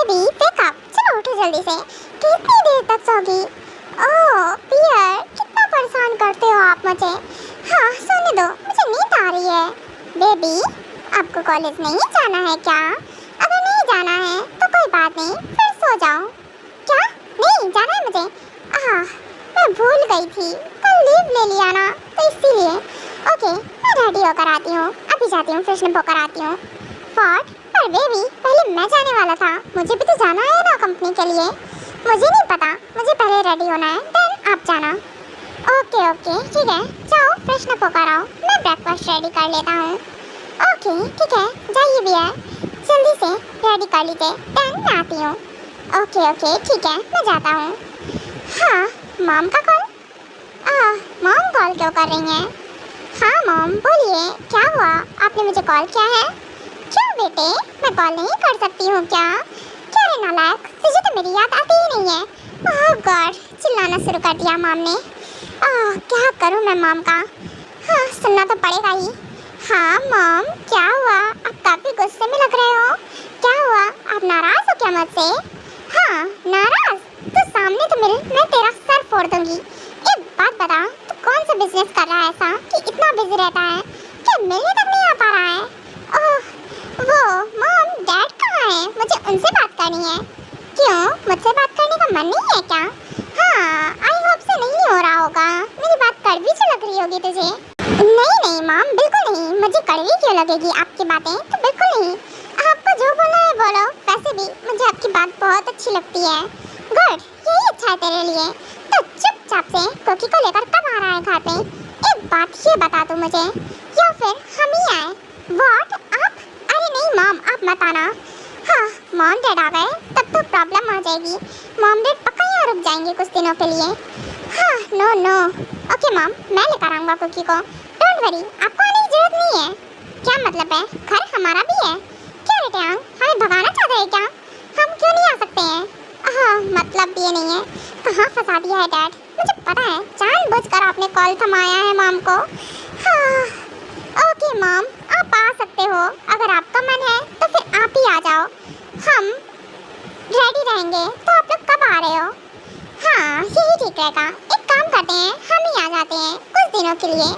Baby wake up, चलो उठो जल्दी से। कितनी देर तक सोगी? ओह पियर, कितना परेशान करते हो आप मुझे। हाँ सोने दो, मुझे नींद आ रही है। बेबी आपको कॉलेज नहीं जाना है क्या? अगर नहीं जाना है तो कोई बात नहीं, फिर सो जाओ। क्या? नहीं जाना है मुझे? मैं भूल गई थी, कल लीव ले लिया ना, तो इसीलिए। ओके मैं रेडी होकर आती हूँ, अभी जाती हूँ, फ्रेशन होकर आती हूँ। व्हाट? पर बेबी पहले मैं जाने वाला था, मुझे भी तो जाना है ना कंपनी के लिए। मुझे नहीं पता, मुझे पहले रेडी होना है, देन आप जाना। ओके ओके ठीक है, जाओ फ्रेशन अप होकर आओ, मैं ब्रेकफास्ट रेडी कर लेता हूँ। ओके ठीक है, जाइए भैया, जल्दी से रेडी कर लीजिए, देन मैं आती हूँ। ओके ओके ठीक है, मैं जाता हूँ। हाँ मॉम का कॉल? मॉम कॉल क्यों कर रही हैं? हाँ मॉम बोलिए, क्या हुआ, आपने मुझे कॉल किया है? क्यों बेटे, मैं कॉल नहीं कर सकती हूँ क्या? क्या रे नालायक, तुझे तो मेरी याद आती ही नहीं है। ओह गॉड, चिल्लाना शुरू कर दिया मॉम ने। क्या करूँ मैं मॉम का? हाँ सुनना तो पड़ेगा ही। हाँ मॉम क्या हुआ, आप काफ़ी गुस्से में लग रहे हो, क्या हुआ, आप नाराज़ हो क्या मुझसे? हाँ नाराज़? तो सामने तो मिल, मैं तेरा सर फोड़ दूँगी। एक बात बता, तू कौन सा बिजनेस कर रहा है ऐसा कि इतना बिजी रहता है, क्या मिलने तक नहीं आ पा रहा है? ओह वो मॉम डैड कहाँ है, मुझे उनसे बात करनी है। क्यों, मुझसे बात करने का मन नहीं है क्या? हाँ आई होप से नहीं हो रहा होगा, मेरी बात कड़वी सी लग रही होगी तुझे। नहीं नहीं मॉम बिल्कुल नहीं, मुझे कड़वी क्यों लगेगी आपकी बातें, तो बिल्कुल नहीं, आपको जो बोलना है बोलो। वैसे भी मुझे आपकी बात बहुत अच्छी लगती है। गुड, यही अच्छा है तेरे लिए। तो चुपचाप से कोकी को लेकर कब आ रहा है घर पे? एक बात ये बता तू मुझे, या फिर हम ही आए? व्हाट आप? अरे नहीं मॉम आप मत आना। हाँ मॉम डैड आ गए तब तो प्रॉब्लम आ जाएगी, मॉम डैड पक्का यहाँ रुक जाएंगे कुछ दिनों के लिए। हाँ नो नो ओके मॉम, मैं लेकर आऊँगा कुकी को, डोंट वरी, आपको आने की जरूरत नहीं है। क्या मतलब है, घर हमारा भी है क्या बेटे? हमें भगाना चाहते हैं क्या? हम क्यों नहीं आ सकते हैं? हाँ मतलब ये नहीं है, कहाँ फंसा दिया है डैड, मुझे पता है, जानबूझकर आपने कॉल थमाया है मॉम को। हाँ ओके मॉम आप आ सकते हो, अगर आपका मन है तो फिर आप ही आ जाओ, हम रेडी रहेंगे। तो आप लोग कब आ रहे हो? हाँ यही ठीक रहेगा, एक काम करते हैं, हम ही आ जाते हैं कुछ दिनों के लिए,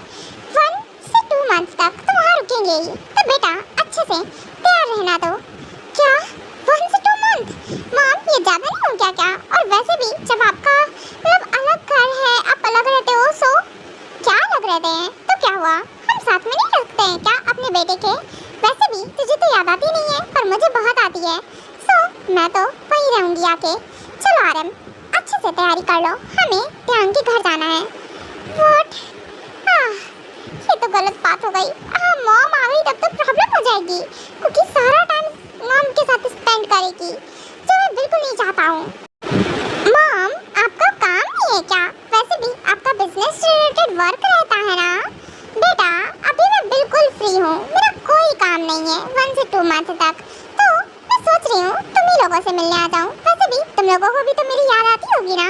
1 से 2 मंथ तक तो वहाँ रुकेंगे ही। तो बेटा अच्छे से तैयार रहना। तो क्या 1 से 2 मंथ? मॉम ये ज़्यादा नहीं हो क्या? और वैसे भी जब आपका मतलब अलग घर है, आप अलग रहते हो, सो क्या अलग रहते हैं तो क्या हुआ, हम साथ में नहीं रखते हैं क्या अपने बेटे के? वैसे भी तुझे तो याद आती नहीं है, पर मुझे बहुत आती है, सो मैं तो वहीं रहूँगी आके। चलो आरम अच्छे से तैयारी कर लो, हमें ध्यान के घर जाना है। व्हाट? ये तो गलत बात हो गई। मॉम आ गई तब तो प्रॉब्लम हो जाएगी, क्योंकि सारा टाइम मॉम के साथ स्पेंड करेगी, जो मैं बिल्कुल नहीं चाहता हूँ। मॉम आपका काम नहीं है क्या? वैसे भी आपका बिजनेस रिलेटेड वर्क रहता है ना? बेटा अभी मैं बिल्कुल फ्री हूँ, मेरा कोई काम नहीं है 1 से 2 मंथ तक, तो मैं सोच रही हूँ तुम ही लोगों से मिलने आ जाऊँ। वैसे भी तुम लोगों को भी तो मेरी याद आती होगी ना?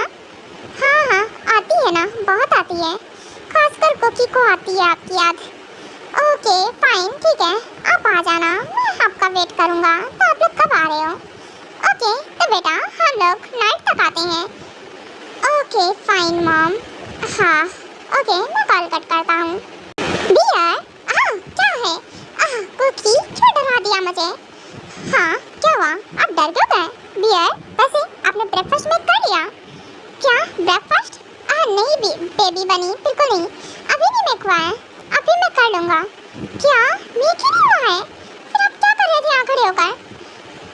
हाँ आती है ना, बहुत आती है, खासकर कोकी को आती है आपकी याद। ओके फाइन ठीक है, आप आ जाना, मैं आपका वेट करूँगा। तो आप लोग कब आ रहे हो? ओके तो बेटा हम लोग नाइट तक आते हैं। Okay fine mom. हाँ ओके मैं कॉल कट करता हूँ। बियर क्या है? कुकी क्यों डरा दिया मुझे? हाँ क्या हुआ, आप डर क्यों गए? बियर वैसे आपने ब्रेकफास्ट में कर लिया क्या? ब्रेकफास्ट? नहीं बेबी बनी, बिल्कुल नहीं, अभी नहीं मेक हुआ है, अभी मैं कर लूँगा। क्या मेक ही नहीं हुआ है? फिर आप क्या कर रहे थे यहाँ खड़े होकर?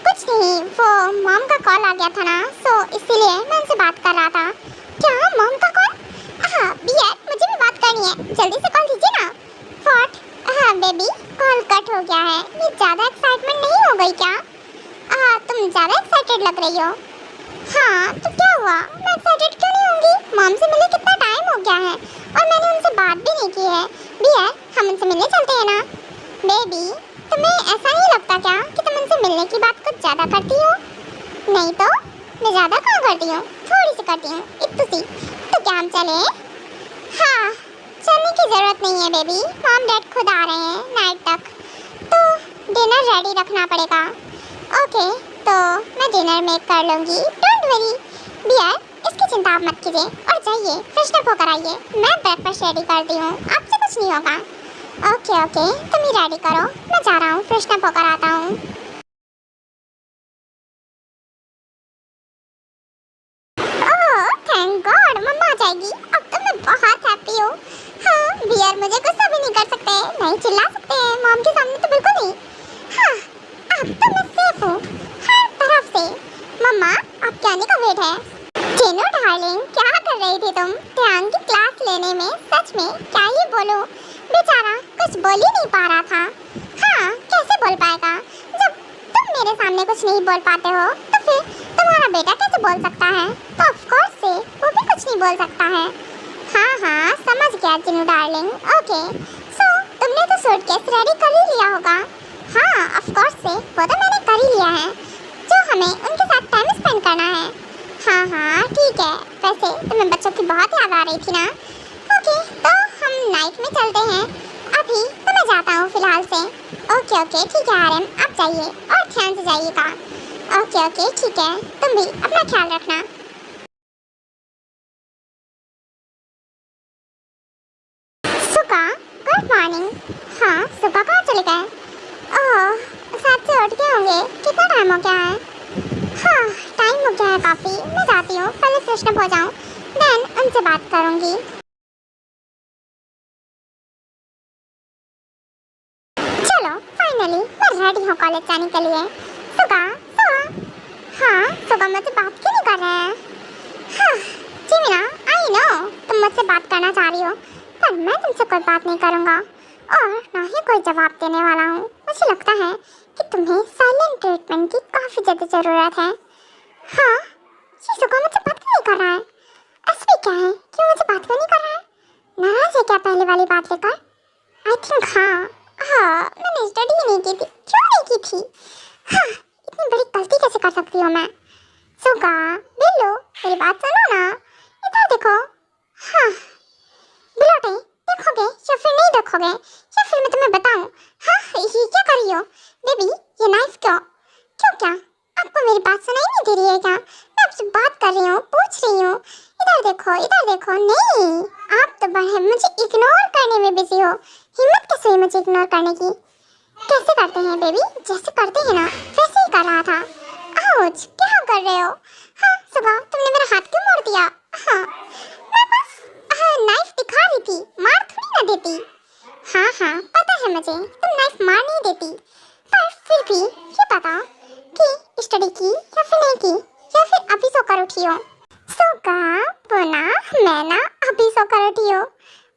कुछ नहीं, वो मॉम का कॉल आ गया था ना, सो इसीलिए मैं उनसे बात कर रहा था। क्या मॉम का कॉल? बियर मुझे भी बात करनी है, जल्दी से कॉल कीजिए ना। व्हाट? बेबी कॉल कट हो गया है, ये ज़्यादा एक्साइटमेंट नहीं हो गई क्या? तुम ज़्यादा एक्साइटेड लग रही हो। हाँ तो क्या हुआ, मैं एक्साइटेड क्यों नहीं होंगी, मॉम से मिले कितना टाइम हो गया है और मैंने उनसे बात भी नहीं की है। बियर हम उनसे मिलने चलते हैं ना? बेबी तुम्हें ऐसा नहीं लगता क्या कि तुम उनसे मिलने की बात कुछ ज़्यादा करती हो? नहीं तो मैं ज़्यादा कहाँ करती हूँ, थोड़ी सी करती हूँ, इतनी सी। तो क्या हम चले? हाँ चलने की ज़रूरत नहीं है बेबी, मॉम डैड खुद आ रहे हैं नाइट तक, तो डिनर रेडी रखना पड़ेगा। ओके तो मैं डिनर मेक कर लूँगी, डोंट वरी। बियर, इसकी चिंता आप मत कीजिए और जाइए फ्रेशन अप होकर आइए, मैं ब्रेकफास्ट रेडी करती हूँ, आपसे कुछ नहीं होगा। ओके ओके, तुम ही रेडी करो, मैं जा रहा हूँ, फ्रेशन अप होकर आता हूँ। ओह थैंक गॉड, मम्मा आ जाएगी, अब तो मैं बहुत हैप्पी हूँ। हाँ, बियर मुझे गुस्सा भी नहीं कर सकते, नहीं चिल्ला सकते हैं, मॉम के सामने तो बिल्कुल नहीं। हाँ, अब तो मैं सेफ हूँ हर तरफ से। मम्मा, आपके आने का वेट है। जेनो डार्लिंग, क्या कर रही थी तुम ध्यान की क्लास लेने में? सच में क्या ही बोलूं, बेचारा कुछ बोल ही नहीं पा रहा था। हाँ, कैसे बोल पाएगा जब तुम मेरे सामने कुछ नहीं बोल पाते हो, तो फिर तुम्हारा बेटा कैसे बोल सकता है? तो ऑफ कोर्स से वो भी कुछ नहीं बोल सकता है। हाँ हाँ, समझ गया जेनो डार्लिंग। ओके, सो तुमने तो सूटकेस रेडी कर ही लिया होगा। हाँ, ऑफ कोर्स से वो तो मैंने कर ही लिया है, जो हमें उनके साथ टाइम स्पेंड करना है। हाँ हाँ ठीक है, वैसे तुम्हें बच्चों की बहुत याद आ रही थी ना? ओके, तो हम नाइट में चलते हैं, अभी तो मैं जाता हूँ फिलहाल से। ओके ओके ठीक है आर्यन, आप जाइए और ध्यान से जाइएगा। ओके ओके ठीक है, तुम भी अपना ख्याल रखना। सुका, गुड मॉर्निंग। हाँ, सुबह कहाँ चले गए? ओह, 7 से उठ गए होंगे, कितना टाइम हो गया है? हाँ, टाइम हो गया है काफ़ी, मैं जाती हूँ, पहले फ्रेशन अप हो जाऊँ, देन उनसे बात करूँगी। चलो फाइनली मैं रेडी हूँ कॉलेज जाने के लिए। सुगा, सुगा। हाँ, सुगा मुझसे बात क्यों नहीं कर रहे हैं? हाँ, जिमिना, आई नो तुम मुझसे बात करना चाह रही हो, पर मैं तुमसे कोई बात नहीं करूँगा और ना ही कोई जवाब देने वाला हूँ। मुझे लगता है कि तुम्हें साइलेंट ट्रीटमेंट की काफ़ी ज़्यादा ज़रूरत है। हाँ, ये सुगा मुझसे बात क्यों नहीं कर रहा है? ऐसा भी क्या है, क्यों मुझे बात क्यों नहीं कर रहा है? नाराज़ है क्या पहले वाली बात लेकर? आई थिंक हाँ, मैंने स्टडी ही नहीं की थी, क्यों नहीं की थी? हाँ, इतनी बड़ी गलती कैसे कर सकती हूँ मैं? सुगा, बिल्लो, मेरी बात सुनो ना, इधर देखो। हाँ, बिलोटे, देखोगे या फिर नहीं देखोगे, या फिर मैं तुम्हें बताऊँ? हाँ, ये क्या कर रही हो? बेबी, ये नाइफ क्यों? क्यों क्या? आपको मेरी बात सुनाई नहीं दे रही है क्या? मैं आपसे बात कर रही हूँ, पूछ रही हूँ। इधर देखो, नहीं, आप तो बड़े मुझे इग्नोर करने में बिजी हो। हिम्मत कैसे हुई मुझे इग्नोर करने की? कैसे करते हैं बेबी, जैसे करते हैं ना वैसे ही कर रहा था। आउच, क्या कर रहे हो? हाँ, सुबह तुमने मेरा हाथ क्यों मोड़ दिया? हाँ, मैं बस नाइफ दिखा रही थी, मार थोड़ी ना देती। हाँ, पता है मुझे तुम नाइफ मार नहीं देती, पर फिर भी ये बताओ कि स्टडी की या फिर नहीं की, या फिर अभी सोकर उठी हो? सोका, बोना, मैं ना अभी सोकर उठी हूँ,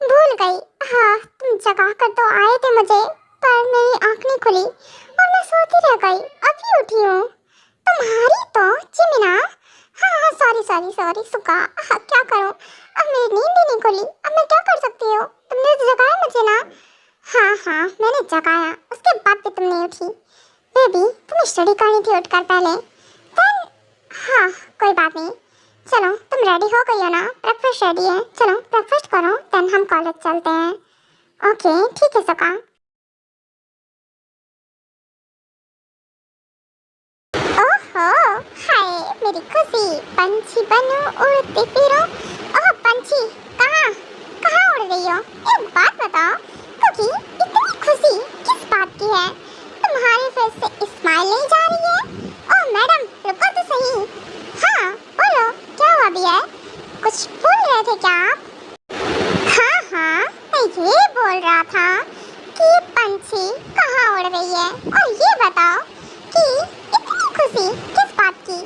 भूल गई। हाँ, तुम जगा कर तो आए थे मुझे, पर मेरी आँख नहीं खुली और मैं सोती रह गई, अभी उठी हूँ। तुम्हारी तो जिमिना। हाँ, सॉरी सुका। हाँ, क्या करूँ, अब मेरी नींद ही नहीं खुली, अब मैं क्या कर सकती हूँ? तुमने तो जगाया मुझे ना। हाँ, मैंने जगाया, उसके बाद भी तुम नहीं उठी। बेबी, तुम्हें स्टडी करनी थी उठकर पहले। देन हाँ, कोई बात नहीं, चलो तुम रेडी हो गई हो ना? ब्रेकफास्ट रेडी है, चलो ब्रेकफास्ट करो, देन हम कॉलेज चलते हैं। ओके ठीक है सुका। ओहो, हाय मेरी खुशी, पंछी बनूं उड़ती फिरूं। ओह पंछी, कहाँ कहाँ उड़ रही हो? एक बात बताओ, क्योंकि इतनी खुशी किस बात की है? तुम्हारे फेस से स्माइल नहीं जा रही है? ओह मैडम, रुको तो सही। हाँ बोलो, क्या हुआ बियर? कुछ बोल रहे थे क्या आप? हाँ, मैं ये बोल रहा था कि पंछी कहाँ उड़ रही है, और ये बताओ कि इतनी खुशी किस बात की?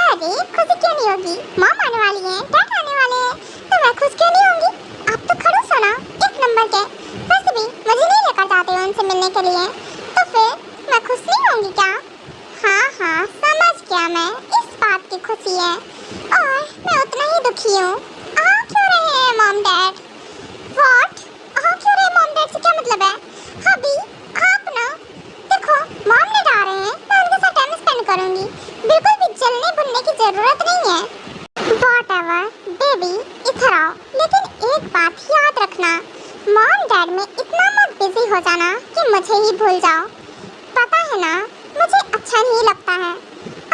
अरे खुशी क्यों नहीं होगी, मॉम आने वाली है, डैड आने वाले हैं, तो मैं खुश क्यों नहीं होंगी? आप तो खड़ूस हो ना, एक नंबर के। वैसे भी मुझे नहीं लेकर जाते हो उनसे मिलने के लिए, तो फिर मैं खुश नहीं होंगी क्या? हाँ, समझ गया मैं, इस बात की खुशी है, और मैं उतना ही दुखी हूँ। आ क्यों रहे हैं मॉम डैड? व्हाट? आ क्यों रहे मॉम डैड से क्या मतलब है? अभी आप ना देखो, मॉम डैड आ रहे हैं, मैं उनके साथ टाइम स्पेंड करूँगी, बिल्कुल भी जलने भुनने की जरूरत नहीं है। व्हाटएवर, बेबी इधर आओ, लेकिन एक बात याद रखना, मॉम डैड में इतना मत बिजी हो जाना कि मुझे ही भूल जाओ। पता है ना, मुझे अच्छा नहीं लगता है,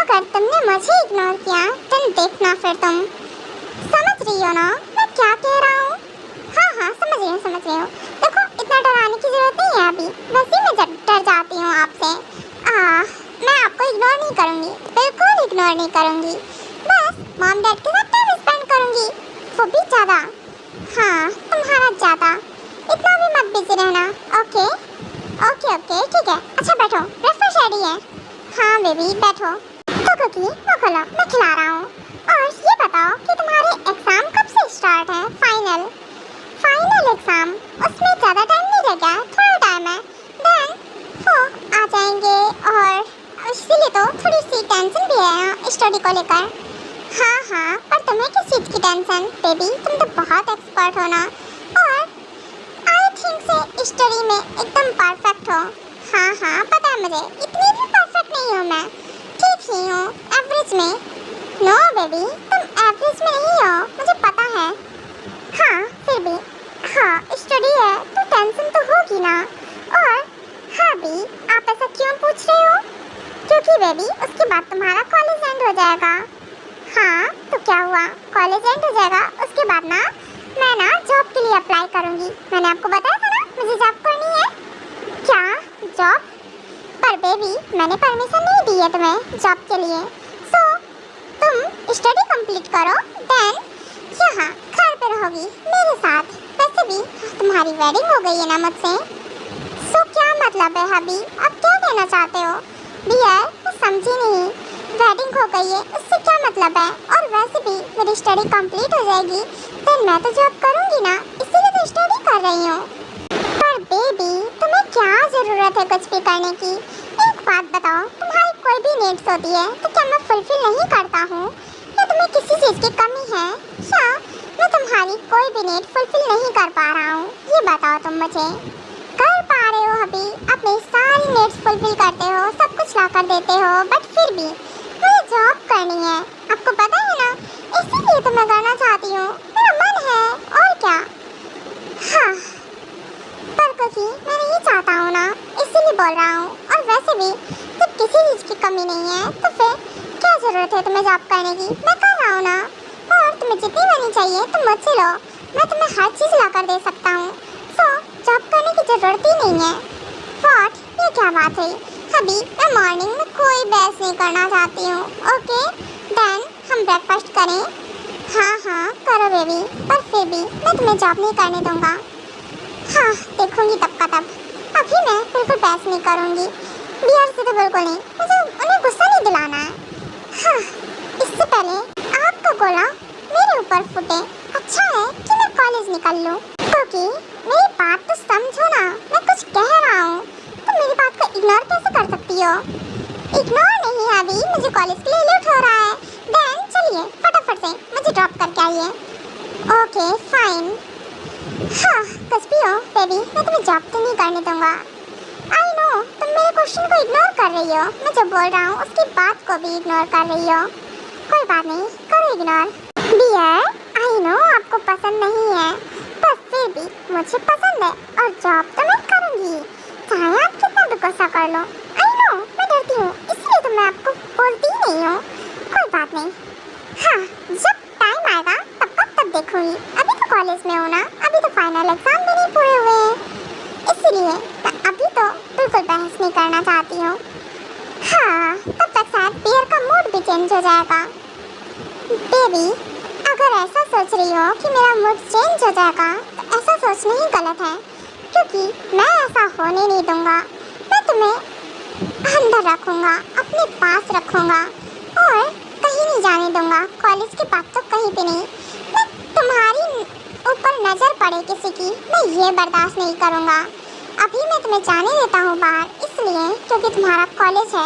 अगर तुमने मुझे इग्नोर किया तो देखना फिर तुम। समझ रही हो ना मैं क्या कह रहा हूँ? हाँ समझ रही हूँ। देखो इतना डराने की जरूरत नहीं है अभी, वैसे ही मैं डर जाती हूँ आपसे। मैं आपको इग्नोर नहीं करूँगी, बिल्कुल इग्नोर नहीं करूँगी। बस मॉम डैड के साथ टाइम स्पेंड करूँगी, वो भी ज़्यादा। हाँ तुम्हारा ज़्यादा, इतना भी मत बिजी रहना। ओके ठीक है। अच्छा बैठो, ब्रेकफास्ट रेडी है। हाँ बेबी बैठो। तो कुकी वो खोलो, मैं खिला रहा हूँ। और ये बताओ कि तुम्हारे एग्जाम कब से स्टार्ट है? फाइनल एग्जाम, उसमें ज़्यादा टाइम नहीं रह गया, थोड़ा टाइम है, देन वो आ जाएंगे। और इसीलिए तो थोड़ी सी टेंशन भी है स्टडी को लेकर। हाँ पर तुम्हें किस चीज़ की टेंशन बेबी? तुम तो बहुत एक्सपर्ट हो ना, और आई थिंक से स्टडी में एकदम परफेक्ट हो। हाँ पता है मुझे, इतनी भी परफेक्ट नहीं हूँ मैं, ठीक ही हूँ, एवरेज में। नो बेबी तुम एवरेज में नहीं हो, मुझे पता है। हाँ फिर भी स्टडी है तो टेंशन तो होगी ना। और हाँ भी आप ऐसा क्यों पूछ रहे हो? क्योंकि बेबी उसके बाद तुम्हारा कॉलेज एंड हो जाएगा। हाँ तो क्या हुआ, कॉलेज एंड हो जाएगा, उसके बाद ना मैं ना जॉब के लिए अप्लाई करूँगी। मैंने आपको बताया था ना मुझे जॉब करनी है। क्या जॉब? पर बेबी मैंने परमिशन नहीं दी है तुम्हें जॉब के लिए, सो तुम स्टडी कंप्लीट करो, देन यहाँ घर पे रहोगी मेरे साथ। वैसे भी तुम्हारी वेडिंग हो गई है ना मुझसे, सो क्या मतलब है अभी? आप क्या कहना चाहते हो? डियर मैं समझी नहीं, वेडिंग हो गई है उससे क्या मतलब है? और वैसे भी मेरी स्टडी कंप्लीट हो जाएगी, देन मैं तो जॉब करूँगी ना, इसीलिए तो स्टडी कर रही हूँ। पर बेबी तुम्हें क्या ज़रूरत है कुछ भी करने की? एक बात बताओ, तुम्हारी कोई भी नीड्स होती है तो क्या मैं फुलफिल नहीं करता हूँ, या तुम्हें किसी चीज़ की कमी है? या मैं तुम्हारी कोई भी नीड फुलफिल नहीं कर पा रहा हूँ? ये बताओ तुम मुझे। कर पा रहे हो अभी, अपनी सारी नीड्स फुलफिल करते हो, सब कुछ ला कर देते हो, बट फिर भी मुझे जॉब करनी है, आपको पता है ना, इसीलिए तो मैं करना चाहती हूँ, मेरा मन है, और क्या। हाँ पर कुकी मैं नहीं चाहता हूँ ना, इसीलिए बोल रहा हूँ। और वैसे भी जब किसी चीज़ की कमी नहीं है तो फिर क्या ज़रूरत है तुम्हें जॉब करने की? मैं कर रहा हूँ ना, और तुम्हें जितनी मनी चाहिए तुम मुझसे लो, मैं तुम्हें हर चीज़ ला कर दे सकता हूँ, सो जॉब करने की ज़रूरत ही नहीं है। व्हाट, ये क्या बात है? अभी मैं मॉर्निंग में कोई बहस नहीं करना चाहती हूँ। ओके देन हम ब्रेकफास्ट करें। हाँ करो बेबी, पर फिर भी मैं तुम्हें जॉब नहीं करने दूँगा। हाँ देखूंगी तब का तब, अभी मैं बिल्कुल बहस नहीं करूंगी। बियर से तो बिल्कुल नहीं, मुझे उन्हें गुस्सा नहीं दिलाना है। हाँ इससे पहले आपका गोला मेरे ऊपर फूटे, अच्छा है कि मैं कॉलेज निकल लूँ। क्योंकि मेरी बात तो समझो ना, मैं कुछ कह रहा हूँ तो मेरी बात को इग्नोर कैसे कर सकती हो? इग्नोर नहीं, अभी मुझे कॉलेज के लिए लेट हो रहा है, देन चलिए फटाफट से मुझे ड्रॉप करके आइए। Okay fine. हाँ कुछ भी हो बेबी, मैं तुम्हें जॉब तो नहीं करने दूंगा। आई नो तुम मेरे क्वेश्चन को इग्नोर कर रही हो, मैं जो बोल रहा हूँ उसकी बात को भी इग्नोर कर रही हो। कोई बात नहीं, करो इग्नोर। डियर आई नो आपको पसंद नहीं है, पर फिर भी मुझे पसंद है, और जॉब तो मैं करूँगी, चाहे आप कितना भी गुस्सा कर लो। आई नो मैं डरती हूँ, इसलिए तो मैं आपको बोलती ही नहीं हूँ। कोई बात नहीं, हाँ जब टाइम आएगा तब देखूंगी, अभी तो कॉलेज में हूँ ना, अभी तो फाइनल एग्जाम भी नहीं पूरे हुए हैं, इसीलिए मैं अभी तो बिल्कुल बहस नहीं करना चाहती हूँ। हाँ तब तक शायद बियर का मूड भी चेंज हो जाएगा। बेबी अगर ऐसा सोच रही हो कि मेरा मूड चेंज हो जाएगा तो ऐसा सोचना ही गलत है, क्योंकि मैं ऐसा होने नहीं दूंगा। मैं तुम्हें अंदर रखूँगा, अपने पास रखूँगा, और कहीं नहीं जाने दूंगा, कॉलेज के बाद तो कहीं भी नहीं। मैं तुम्हारी ऊपर नज़र पड़े किसी की, मैं ये बर्दाश्त नहीं करूँगा। अभी मैं तुम्हें जाने देता हूँ बाहर, इसलिए क्योंकि तुम्हारा कॉलेज है,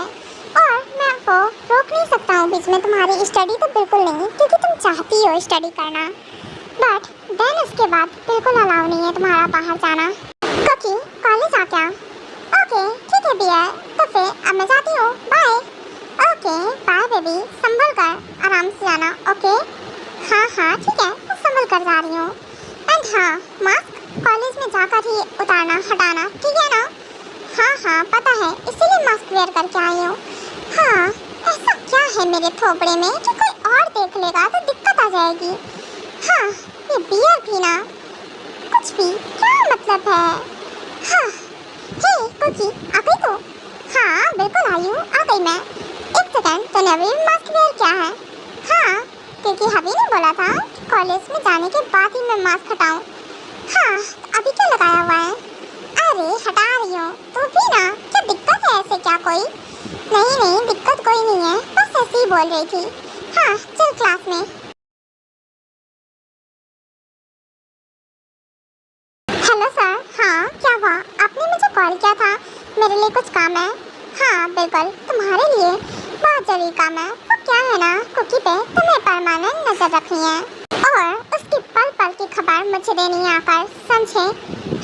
और मैं वो रोक नहीं सकता हूँ बीच में। तुम्हारी स्टडी तो बिल्कुल नहीं, क्योंकि तुम चाहती हो स्टडी करना, बट देन उसके बाद बिल्कुल अलाउ नहीं है तुम्हारा बाहर जाना, क्योंकि कॉलेज आ क्या। ओके ठीक है भैया, तो फिर अब मैं जाती हूँ, बाय। ओके बाय बेबी, संभल कर आराम से जाना। ओके हाँ ठीक है, मैं संभल कर जा रही हूँ। एंड हाँ मास्क कॉलेज में जाकर ही उतारना हटाना, ठीक है ना? हाँ पता है, इसीलिए मास्क वेयर करके आई हूँ। हाँ ऐसा क्या है मेरे थोपड़े में कि कोई और देख लेगा तो दिक्कत आ जाएगी। हाँ, ये बियर पीना कुछ भी क्या मतलब है। हाँ, हे कुकी आ गई तो? हाँ बिल्कुल आई हूँ, आ गई मैं। एक सेकंड, तूने अभी मास्क वेयर किया है? हाँ, क्योंकि हबी ने बोला था कॉलेज में जाने के बाद ही मैं मास्क हटाऊँ। हाँ, अभी क्या लगाया हुआ है? अरे हटा रही हूँ, तो भी ना, क्या दिक्कत है ऐसे क्या कोई? नहीं नहीं, दिक्कत कोई नहीं है, बस ऐसे ही बोल रही थी। हाँ चल क्लास में। Hello sir. हाँ क्या हुआ, आपने मुझे कॉल किया था? मेरे लिए कुछ काम है? हाँ बिल्कुल, तुम्हारे लिए बहुत जरूरी काम है। वो क्या है ना, कुकी पे तुम्हें परमानेंट नजर रखनी है और उसकी पल पल की खबर मुझे देनी है आकर, समझे?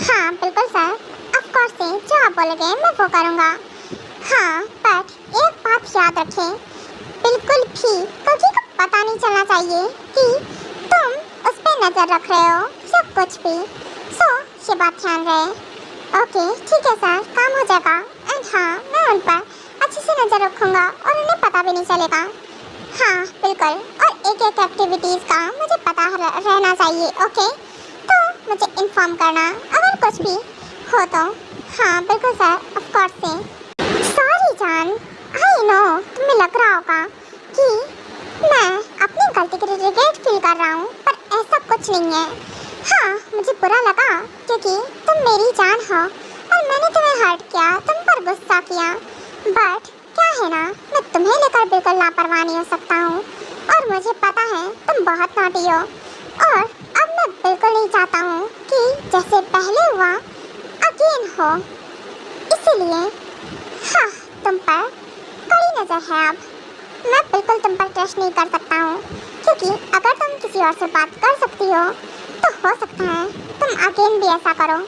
हाँ बिल्कुल सर, ऑफ कोर्स से जो आप बोलोगे मैं वो करूँगा। हाँ बट एक बात याद रखें, बिल्कुल भी कुकी को पता नहीं चलना चाहिए कि तुम उस पर नजर रख रहे हो या कुछ भी। सो ये बात ध्यान रहे। ओके ठीक है सर, काम हो जाएगा। एंड हाँ, मैं उन पर अच्छे से नज़र रखूँगा और उन्हें पता भी नहीं चलेगा। हाँ बिल्कुल, और एक एक एक्टिविटीज़ का मुझे पता रहना चाहिए। ओके, तो मुझे इन्फॉर्म करना अगर कुछ भी हो तो। हाँ बिल्कुल सर, ऑफ कोर्स से। सॉरी जान, आई नो तुम्हें लग रहा होगा कि मैं अपनी गलती के लिए रिग्रेट फील कर रहा हूँ, पर ऐसा कुछ नहीं है। हाँ मुझे बुरा लगा क्योंकि तुम मेरी जान हो और मैंने तुम्हें हर्ट किया, तुम पर गुस्सा किया। बट क्या है ना, मैं तुम्हें लेकर बिल्कुल लापरवाह नहीं हो सकता हूँ और मुझे पता है तुम बहुत नॉटी हो और अब मैं बिल्कुल नहीं चाहता हूँ कि जैसे पहले हुआ अगेन हो। इसीलिए हाँ, तुम पर कड़ी नज़र है। अब मैं बिल्कुल तुम पर ट्रस्ट नहीं कर सकता हूँ क्योंकि अगर तुम किसी और से बात कर सकती हो तो हो सकता है तुम अगेन भी ऐसा करो।